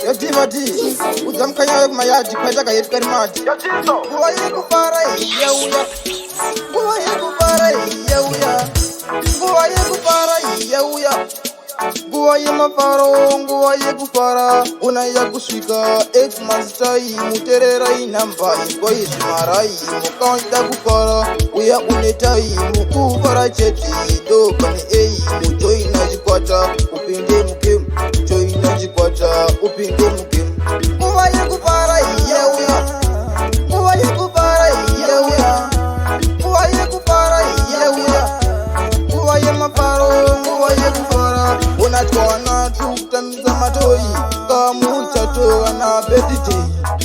Yativati, Uzamkaya Mayati, Pajaka Karimati, Guayakupara, Yauya, Guayakupara, Yauya, Guayakupara, Yauya, Guayamaparo, Guayakupara, Unayakushika, Ex Mastai, Muterera Inamba, Guayamarai, Mukanta Kupara, we are Unetai, Mukuvara Cheti, Dokani A, Mujoina Jikwata, Upinde Mukim, Joina Jikwata, Upinde Mukim. Guayakupara, Yauya, Guayakupara, Yauya, Guayakupara, Yauya, Guayamaparo, Guayakupara, Unatwana, Tutamza Matoi, Kamuchato, and a petite,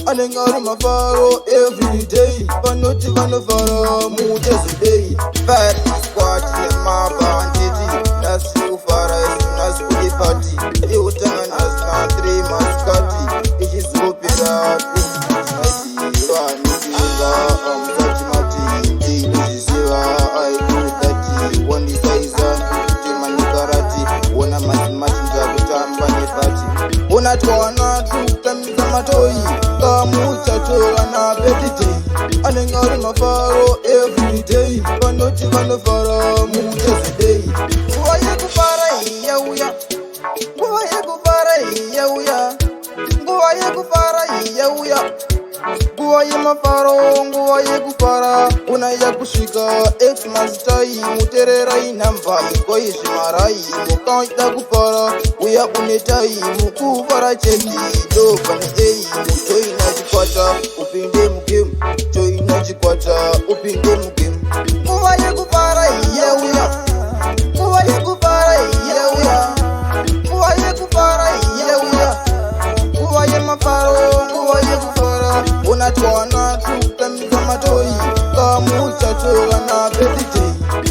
Alengar Mafaro every day, Panoti Vanavara, Mujas day, Fat squat, my bandit, that's you for us, that's for the party, you turn us not 3 months cutty, it is so bad, Unatwana tutamza matoi kamuchato na petite anengari mafaro every day panoti vanofara mutezi day Guayakupara yauya Guayakupara yauya Guayakupara yauya Guayamaparo Guayakupara unayakushika ex mastai muterera inamba Guayishimarai mukanta kupara uya unetai mukuvara cheti dokani ei mujoina jikwata upinde mukim joina jikwata upinde mukim Guayakupara yauya Guayakupara yauya Guayakupara yauya Guayamaparo Guayakupara unatwana tutamza matoi kamuchato na petite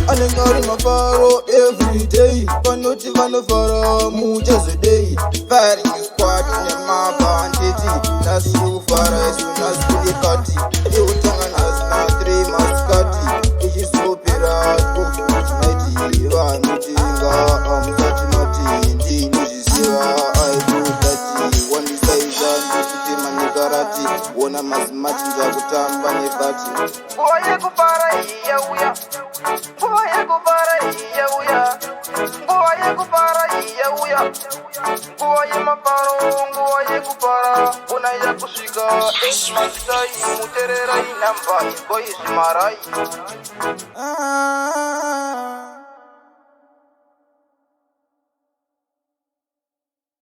Alengari mafaro every day panoti vanofara mujazo day Vari squat my banditi nasu fara sunas kulikati Yutanga nas na 3 months kati Ijisopira kufunaiti Vanutinga amzatimati Ndi nujisiwa aibutati Wani saizan kusuti manikarati Wona mazimati nja kutamba nefati Guayakupara yauya Guayakupara yauya Guayakupara yauya Guayamaparo Guayakupara unayakushika Ex Mastai muterera inamba Guayishimarai